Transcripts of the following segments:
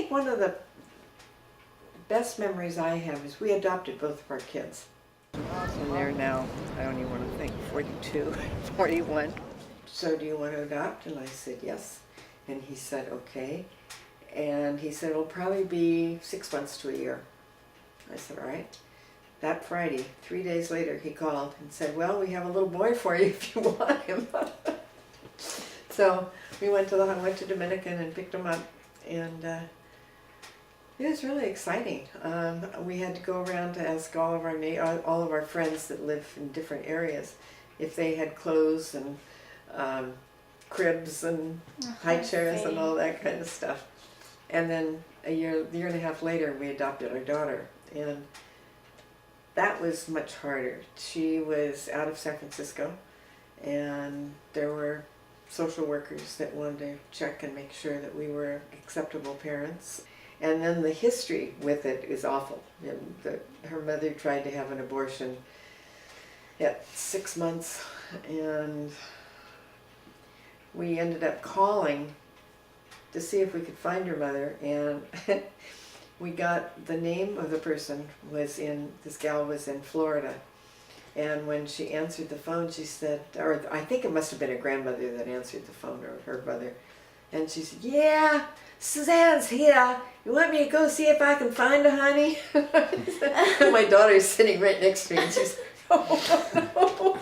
think one of the best memories I have is we adopted both of our kids. And they're now, I don't even want to think, 42, 41. So do you want to adopt? And I said yes. And he said okay. And he said it'll probably be 6 months to a year. I said all right. That Friday, 3 days later, he called and said, well, we have a little boy for you if you want him. So we went to Dominican and picked him up, and it was really exciting. We had to go around to ask all of our friends that live in different areas if they had clothes and cribs and high chairs and all that kind of stuff. And then a year and a half later, we adopted our daughter, and that was much harder. She was out of San Francisco, and there were social workers that wanted to check and make sure that we were acceptable parents. And then the history with it is awful. Her mother tried to have an abortion at 6 months, and we ended up calling to see if we could find her mother, and we got the name of the person this gal was in Florida. And when she answered the phone, she said, or I think it must have been a grandmother that answered the phone, or her mother. And she said, yeah, Suzanne's here. You want me to go see if I can find her, honey? And my daughter's sitting right next to me, and she's, oh, no.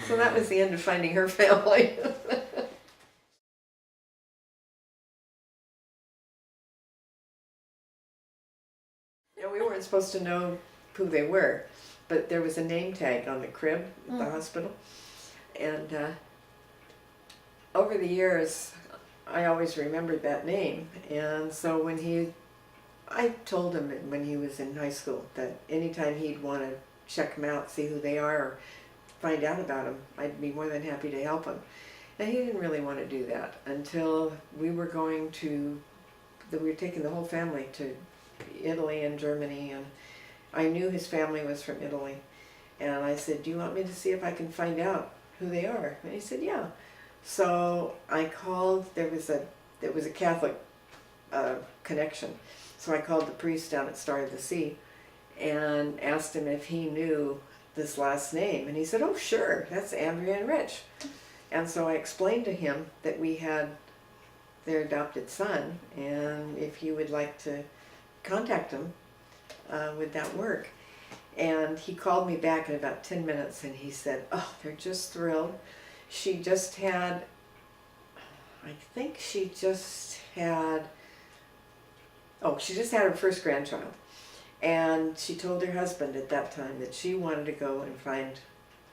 So that was the end of finding her family. We weren't supposed to know who they were, but there was a name tag on the crib at the hospital. And over the years, I always remembered that name. And so I told him when he was in high school that anytime he'd want to check them out, see who they are, or find out about them, I'd be more than happy to help him. And he didn't really want to do that until we were taking the whole family to Italy and Germany, and I knew his family was from Italy, and I said, do you want me to see if I can find out who they are? And he said yeah. So I called, there was a Catholic connection, so I called the priest down at Star of the Sea and asked him if he knew this last name, and he said, oh sure, that's Andrea and Rich. And so I explained to him that we had their adopted son, and if he would like to contact him, would that work? And he called me back in about 10 minutes, and he said, oh, they're just thrilled. She just had her first grandchild, and she told her husband at that time that she wanted to go and find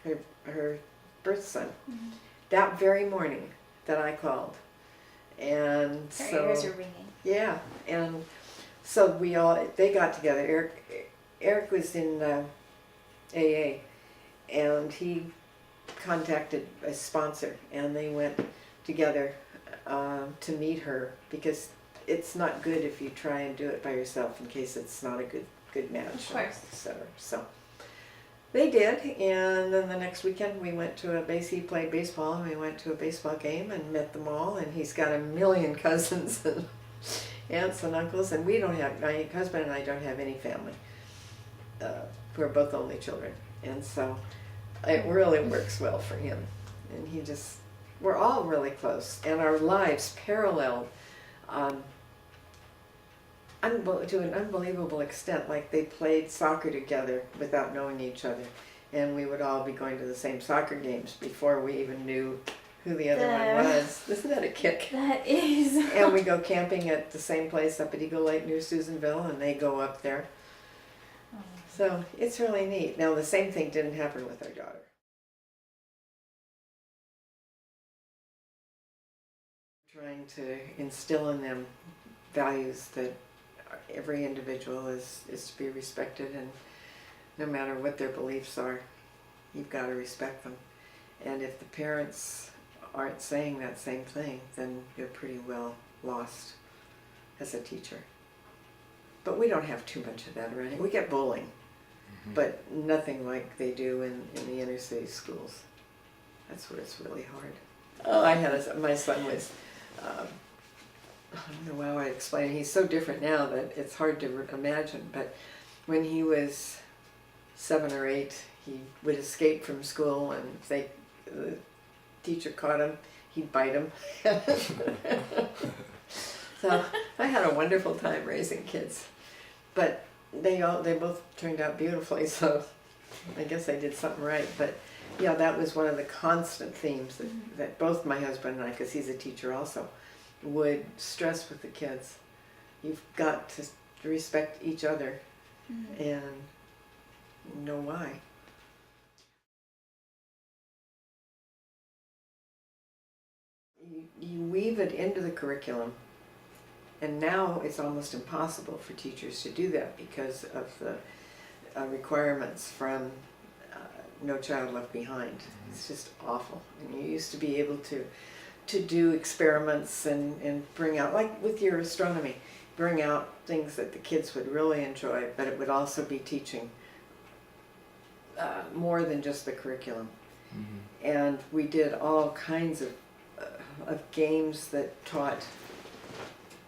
her birth son. That very morning that I called. And Her ears are ringing. Yeah, and so they got together. Eric was in AA, and he contacted a sponsor, and they went together to meet her, because it's not good if you try and do it by yourself in case it's not a good match. Of course. Etc. So they did, and then the next weekend we went to he played baseball, and we went to a baseball game and met them all, and he's got a million cousins and aunts and uncles, and my husband and I don't have any family. We're both only children, and so it really works well for him. And we're all really close, and our lives paralleled to an unbelievable extent. Like, they played soccer together without knowing each other, and we would all be going to the same soccer games before we even knew who the other one was. Isn't that a kick? That is. And we go camping at the same place up at Eagle Lake near Susanville, and they go up there. So it's really neat. Now, the same thing didn't happen with our daughter. Trying to instill in them values that every individual is to be respected, and no matter what their beliefs are, you've got to respect them. And if the parents aren't saying that same thing, then you're pretty well lost as a teacher. But we don't have too much of that around here. We get bullying, but nothing like they do in the inner city schools. That's where it's really hard. Oh, my son was I don't know how I explain it. He's so different now that it's hard to imagine. But when he was 7 or 8, he would escape from school, and if the teacher caught him, he'd bite him. So I had a wonderful time raising kids, but they both turned out beautifully. So I guess I did something right. But yeah, that was one of the constant themes that both my husband and I, because he's a teacher also, would stress with the kids. You've got to respect each other and know why. You weave it into the curriculum, and now it's almost impossible for teachers to do that because of the requirements from No Child Left Behind. It's just awful. And you used to be able to do experiments and bring out, like with your astronomy, bring out things that the kids would really enjoy, but it would also be teaching more than just the curriculum. And we did all kinds of games that taught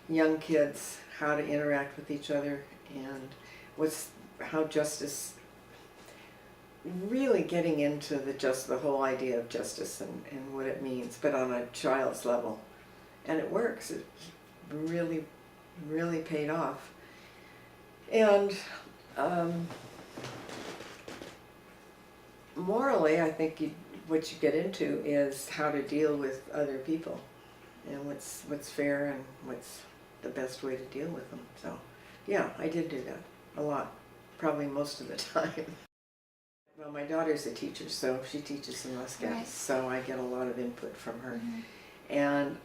young kids how to interact with each other and how justice, really getting into the whole idea of justice and what it means, but on a child's level. And it works. It really, really paid off. And morally, I think what you get into is how to deal with other people and what's fair and what's the best way to deal with them. So yeah, I did do that a lot, probably most of the time. Well, my daughter's a teacher, so she teaches in Les Gats, so I get a lot of input from her. And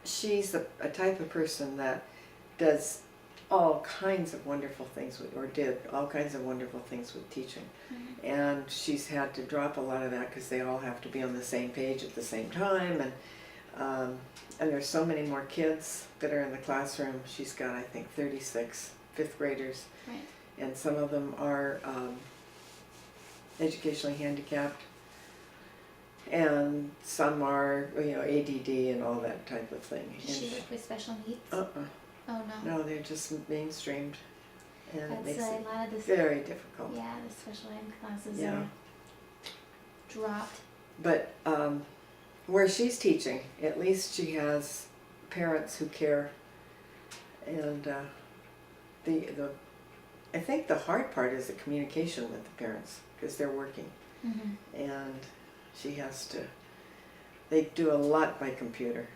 she's a type of person that does all kinds of wonderful things or did all kinds of wonderful things with teaching. And she's had to drop a lot of that because they all have to be on the same page at the same time. And there's so many more kids that are in the classroom. She's got, I think, 36 fifth graders. And some of them are educationally handicapped, and some are, ADD and all that type of thing. Does she work with special needs? Oh no. No, they're just mainstreamed, and it makes it a lot of this, very difficult. Yeah, the special ed classes Yeah. are dropped. But where she's teaching, at least she has parents who care, and I think the hard part is the communication with the parents, because they're working, and she has to, they do a lot by computer.